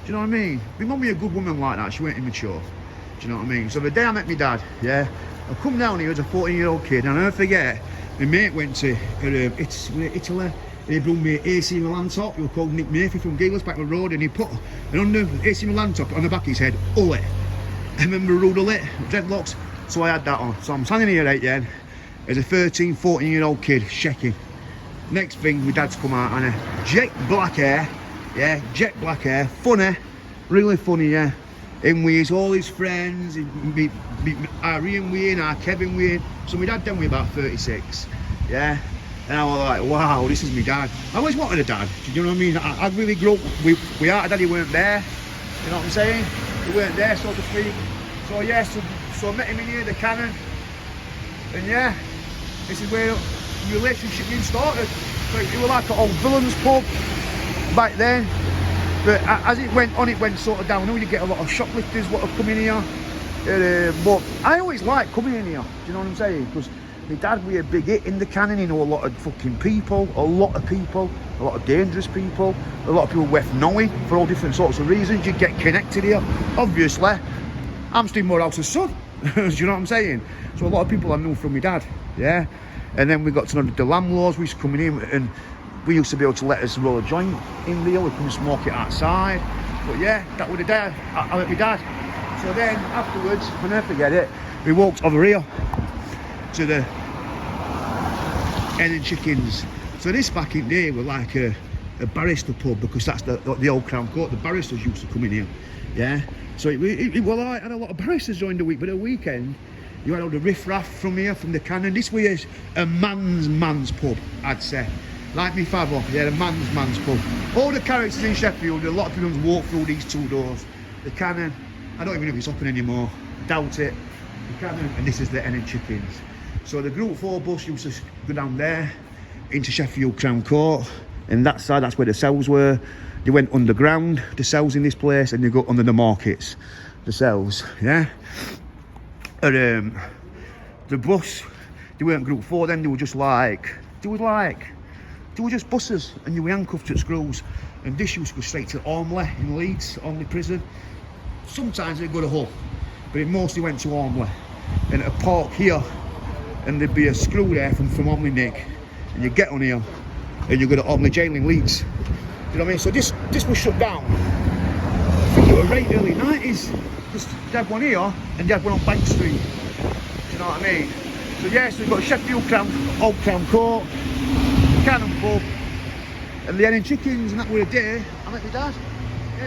you know what I mean? My mum was a good woman like that, she weren't immature. Do you know what I mean? So the day I met my dad, yeah, I come down here as a 14-year-old kid, and I'll never forget, my mate went to Italy, and he brought me AC Milan top. He was called Nick Murphy from Gayless back the road, and he put an under AC Milan top on the back of his head, Ullet. I remember Rude Ullet, dreadlocks, so I had that on. So I'm standing here again as a 13, 14-year-old kid, shaking. Next thing, my dad's come out, and jet black hair, yeah, jet black hair, funny, really funny, yeah. In with all his friends, our Ian Wayne, our Kevin Wayne. So my dad then was about 36, yeah. And I was like, wow, this is my dad. I always wanted a dad, do you know what I mean? I really grew up without a dad, he weren't there, you know what I'm saying? He weren't there, so to speak. So yeah, so I met him in here, the Cannon. And yeah, this is where the relationship being started. So it was like an old villains pub back then. But as it went on, it went sort of downhill. You get a lot of shoplifters what have come in here. But I always like coming in here, do you know what I'm saying? Because my dad was a big hit in the Cannon. He knew a lot of fucking people, a lot of dangerous people, a lot of people worth knowing for all different sorts of reasons. You get connected here. Obviously, I'm Steve Morehouse's son, do you know what I'm saying? So a lot of people I knew from my dad, yeah? And then we got to know the landlords. We used to come in and we used to be able to let us roll a joint in there. We couldn't smoke it outside. But yeah, that was the day I met my dad. So then afterwards, I'll never forget it, we walked over here to the Hen and Chickens. So this back in there was like a barrister pub, because that's the old Crown Court. The barristers used to come in here, yeah? So well, I had a lot of barristers during the week, but at the weekend, you had all the riff-raff from here, from the Cannon. This was a man's pub, I'd say. Like me father, yeah, a man's pub. All the characters in Sheffield, a lot of people walk through these two doors. The Cannon, I don't even know if it's open anymore, doubt it. The Cannon, and this is the Hen and Chickens. So the Group 4 bus used to go down there, into Sheffield Crown Court, and that side, that's where the cells were. They went underground, the cells in this place, and they go under the markets, the cells, yeah? And the bus, they weren't Group 4 then, they were just buses, and you were handcuffed at screws. And this used to go straight to Ormley in Leeds, Ormley prison. Sometimes they'd go to Hull, but it mostly went to Ormley. And a park here, and there'd be a screw there from Ormley Nick, and you get on here, and you go to Ormley Jail in Leeds. You know what I mean? So this was shut down. I think it was right early 90s. Just they had one here, and they had one on Bank Street. Do you know what I mean? So yes, we've got Sheffield Old Crown Court, Cannon Pub, and the Hen and Chickens, and that were a day I met my dad.